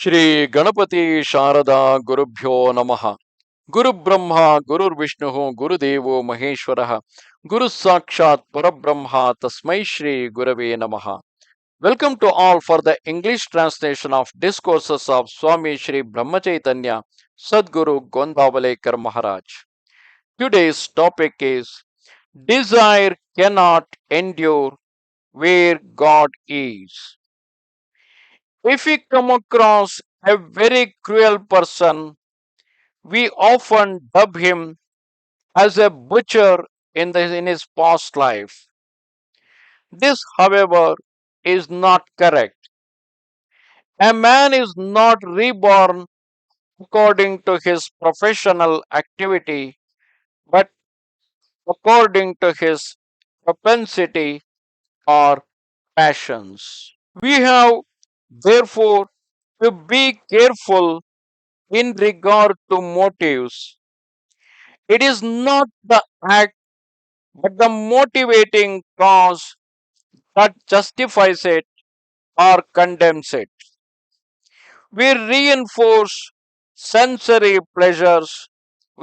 ಶ್ರೀ ಗಣಪತಿ ಶಾರದಾ ಗುರುಭ್ಯೋ ನಮಃ. ಗುರು ಬ್ರಹ್ಮ ಗುರುರ್ ವಿಷ್ಣು ಗುರುದೇವೋ ಮಹೇಶ್ವರ ಗುರು ಸಾಕ್ಷಾತ್ ಪರಬ್ರಹ್ಮ ತಸ್ಮೈ ಶ್ರೀ ಗುರವೇ ನಮಃ. Welcome to all for the English translation of discourses of Swami Sri Brahma Chaithanya Sadguru Gondavalekar Maharaj. Today's topic is Desire cannot endure where God is. If we come across a very cruel person, we often dub him as a butcher in his past life. This, however, is not correct. A man is not reborn according to his professional activity, but according to his propensity or passions. We have, therefore, to be careful in regard to motives. It is not the act but the motivating cause that justifies it or condemns it. We reinforce sensory pleasures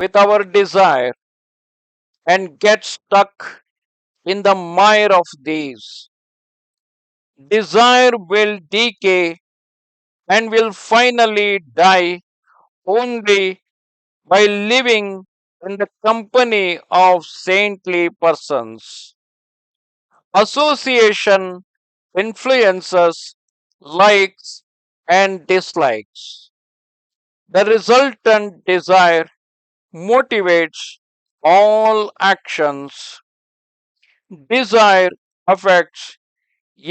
with our desire and get stuck in the mire of these. Desire will decay and will finally die only by living in the company of saintly persons. Association influences likes and dislikes. The resultant desire motivates all actions. Desire affects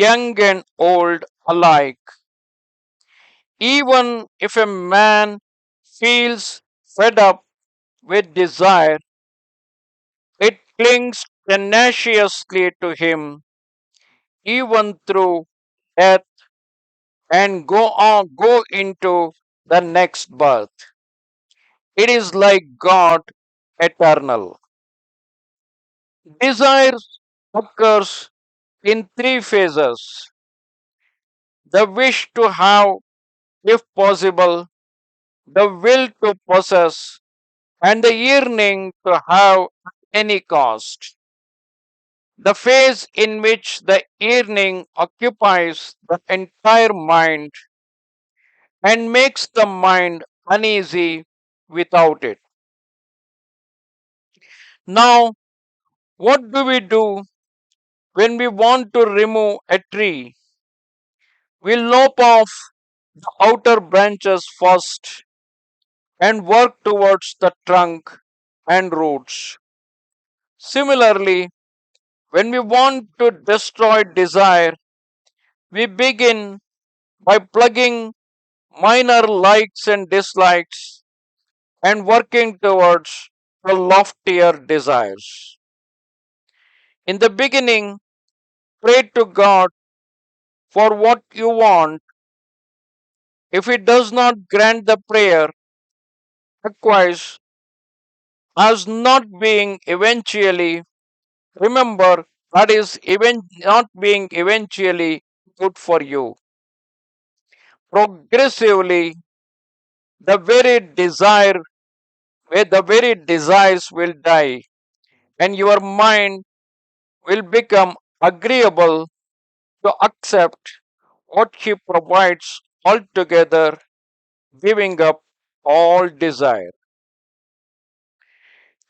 young and old alike. Even if a man feels fed up with desire, it clings tenaciously to him even through death and go into the next birth. It is like God eternal. Desire occurs in three phases: the wish to have, if possible, the will to possess, and the yearning to have at any cost. The phase in which the yearning occupies the entire mind and makes the mind uneasy without it. Now, what do we do when we want to remove a tree? We lop off the outer branches first and work towards the trunk and roots. Similarly, when we want to destroy desire, we begin by plugging minor likes and dislikes and working towards the loftier desires. In the beginning, pray to God for what you want. If He does not grant the prayer, likewise, as not being eventually, remember that is even not being eventually good for you. Progressively, the very desire, where the very desires will die, and your mind will become agreeable to accept what He provides altogether, giving up all desire.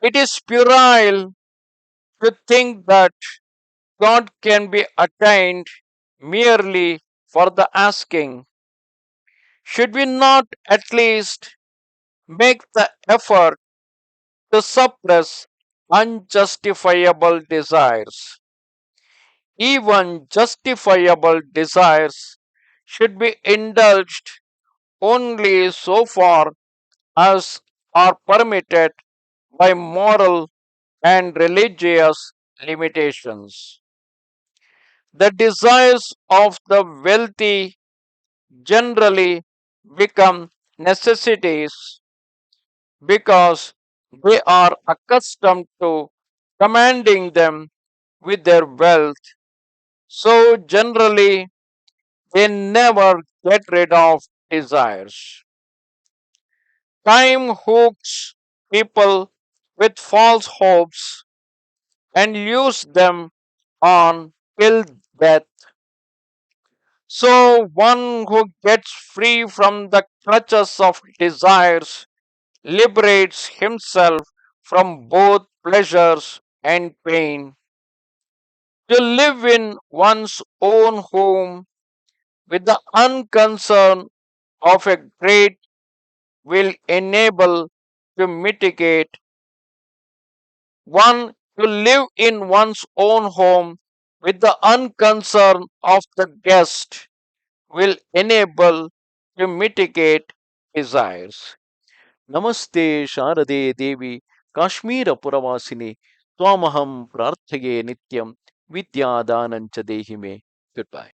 It is puerile to think that God can be attained merely for the asking. Should we not at least make the effort to suppress unjustifiable desires? Even justifiable desires should be indulged only so far as are permitted by moral and religious limitations. The desires of the wealthy generally become necessities because they are accustomed to commanding them with their wealth. So, generally, they never get rid of desires. Time hooks people with false hopes and lures them on till death. So, one who gets free from the clutches of desires liberates himself from both pleasures and pain. To live in one's own home with the unconcern of a great will enable to mitigate one to live in one's own home with the unconcern of the guest will enable to mitigate desires. ನಮಸ್ತೆ ಶಾರದೆ ದೇವಿ ಕಾಶ್ಮೀರ ಪುರವಾಸಿನಿ ತ್ವಾಮಹಂ ಪ್ರಾರ್ಥಯೇ ನಿತ್ಯಂ ವಿದ್ಯಾದಾನಂಚ ದೇಹಿಮೆ. Good bye.